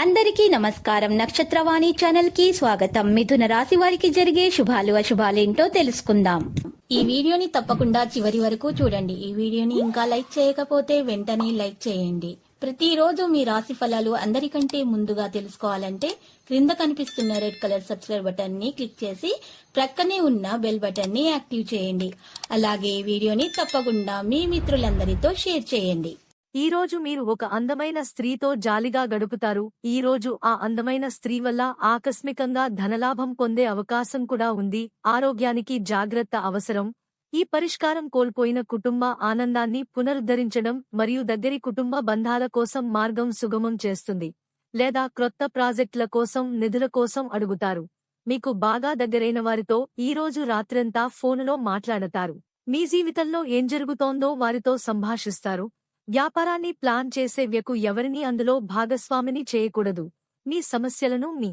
అందరికీ నమస్కారం. నక్షత్రవాణి ఛానల్ కి స్వాగతం. మిథున రాశి వారికి జరిగే శుభాలు అశుభాలేంటో తెలుసుకుందాం. ఈ వీడియోని తప్పకుండా చివరి వరకు చూడండి. ఈ వీడియోని ఇంకా లైక్ చేయకపోతే వెంటనే లైక్ చేయండి. ప్రతిరోజు మీ రాశి ఫలాలు అందరికంటే ముందుగా తెలుసుకోవాలంటే క్రింద కనిపిస్తున్న రెడ్ కలర్ సబ్స్క్రైబ్ బటన్ ని క్లిక్ చేసి ప్రక్కనే ఉన్న బెల్ బటన్ ని యాక్టివ్ చేయండి. అలాగే ఈ వీడియోని తప్పకుండా మీ మిత్రులందరితో షేర్ చేయండి. ఈ రోజు మీరు ఒక అందమైన స్త్రీతో జాలిగా గడుపుతారు. ఈ రోజు ఆ అందమైన స్త్రీ వల్ల ఆకస్మికంగా ధనలాభం పొందే అవకాశం కూడా ఉంది. ఆరోగ్యానికి జాగ్రత్త అవసరం. ఈ పరిష్కారం కోల్పోయిన కుటుంబ ఆనందాన్ని పునరుద్ధరించడం మరియు దగ్గరి కుటుంబ బంధాల కోసం మార్గం సుగమం చేస్తుంది. లేదా క్రొత్త ప్రాజెక్టుల కోసం నిధుల కోసం అడుగుతారు. మీకు బాగా దగ్గరైన వారితో ఈ రోజు రాత్రంతా ఫోనులో మాట్లాడతారు. మీ జీవితంలో ఏం జరుగుతోందో వారితో సంభాషిస్తారు. వ్యాపారాన్ని ప్లాన్ చేసే వ్యకు ఎవరినీ అందులో భాగస్వామిని చేయకూడదు. మీ సమస్యలను మీ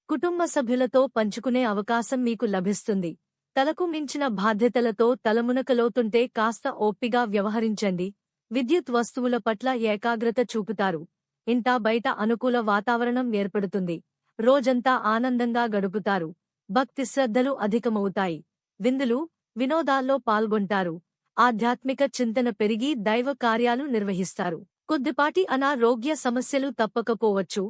కుటుంబ సభ్యులతో పంచుకునే అవకాశం మీకు లభిస్తుంది. తలకు మించిన బాధ్యతలతో తలమునకలోతుంటే కాస్త ఓపిగా వ్యవహరించండి. విద్యుత్ వస్తువుల పట్ల ఏకాగ్రత చూపుతారు. ఇంటా బయట అనుకూల వాతావరణం ఏర్పడుతుంది. రోజంతా ఆనందంగా గడుపుతారు. భక్తి శ్రద్ధలు అధికమవుతాయి. విందులు, వినోదాల్లో పాల్గొంటారు. ఆధ్యాత్మిక చింతన పెరిగి దైవ కార్యాలు నిర్వహిస్తారు. కొద్దిపాటి అనారోగ్య సమస్యలు తప్పకపోవచ్చు.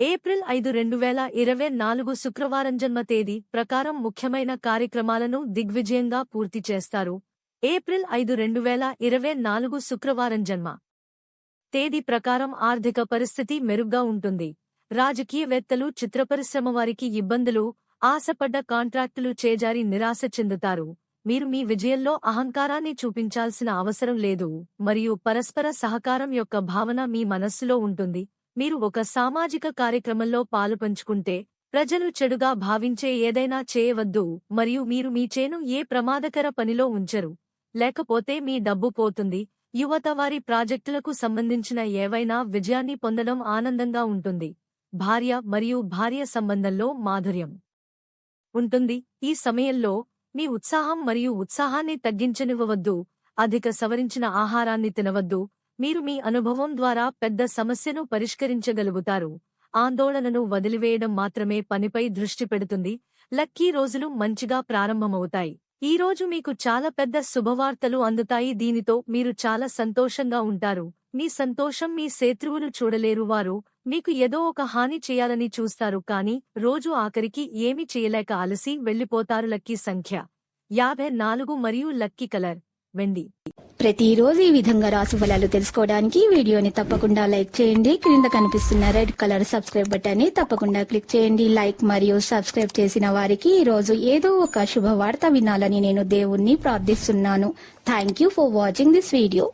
ఏప్రిల్ 5, 2024 శుక్రవారం జన్మ తేదీ ప్రకారం ముఖ్యమైన కార్యక్రమాలను దిగ్విజయంగా పూర్తి చేస్తారు. ఏప్రిల్ 5, 2024 శుక్రవారం జన్మ తేదీ ప్రకారం ఆర్థిక పరిస్థితి మెరుగ్గా ఉంటుంది. రాజకీయవేత్తలు, చిత్రపరిశ్రమ వారికి ఇబ్బందులు, ఆశపడ్డ కాంట్రాక్టులు చేజారి నిరాశ చెందుతారు. మీరు మీ విజయంలో అహంకారాన్ని చూపించాల్సిన అవసరం లేదు మరియు పరస్పర సహకారం యొక్క భావన మీ మనస్సులో ఉంటుంది. మీరు ఒక సామాజిక కార్యక్రమంలో పాలుపంచుకుంటే ప్రజలు చెడుగా భావించే ఏదైనా చేయవద్దు మరియు మీరు మీ చేను ఏ ప్రమాదకర పనిలో ఉంచరు. లేకపోతే మీ డబ్బు పోతుంది. యువత వారి ప్రాజెక్టులకు సంబంధించిన ఏవైనా విజయాన్ని పొందడం ఆనందంగా ఉంటుంది. భార్య మరియు భార్య సంబంధంలో మాధుర్యం ఉంటుంది. ఈ సమయంలో మీ ఉత్సాహం మరియు ఉత్సాహాన్ని తగ్గించనివ్వవద్దు. అధిక సవరించిన ఆహారాన్ని తినవద్దు. మీరు మీ అనుభవం ద్వారా పెద్ద సమస్యను పరిష్కరించగలుగుతారు. ఆందోళనను వదిలివేయడం మాత్రమే పనిపై దృష్టి పెడుతుంది. లక్కీ రోజులు మంచిగా ప్రారంభమవుతాయి. ఈ రోజు మీకు చాలా పెద్ద శుభవార్తలు అందుతాయి. దీనితో మీరు చాలా సంతోషంగా ఉంటారు. మీ సంతోషం మీ శత్రువులు చూడలేరు. వారు మీకు ఏదో ఒక హాని చేయాలని చూస్తారు, కానీ రోజు ఆఖరికి ఏమీ చేయలేక అలసి వెళ్లిపోతారు. లక్కీ సంఖ్య 54 మరియు లక్కీ కలర్ వెండి. ప్రతిరోజు ఈ విధంగా రాశి ఫలాలు తెలుసుకోవడానికి వీడియోని తప్పకుండా లైక్ చేయండి. క్రింద కనిపిస్తున్న రెడ్ కలర్ సబ్స్క్రైబ్ బటన్ ని తప్పకుండా క్లిక్ చేయండి. లైక్ మరియు సబ్స్క్రైబ్ చేసిన వారికి ఈ రోజు ఏదో ఒక శుభవార్త వినాలని నేను దేవుణ్ణి ప్రార్థిస్తున్నాను. Thank you for watching this video.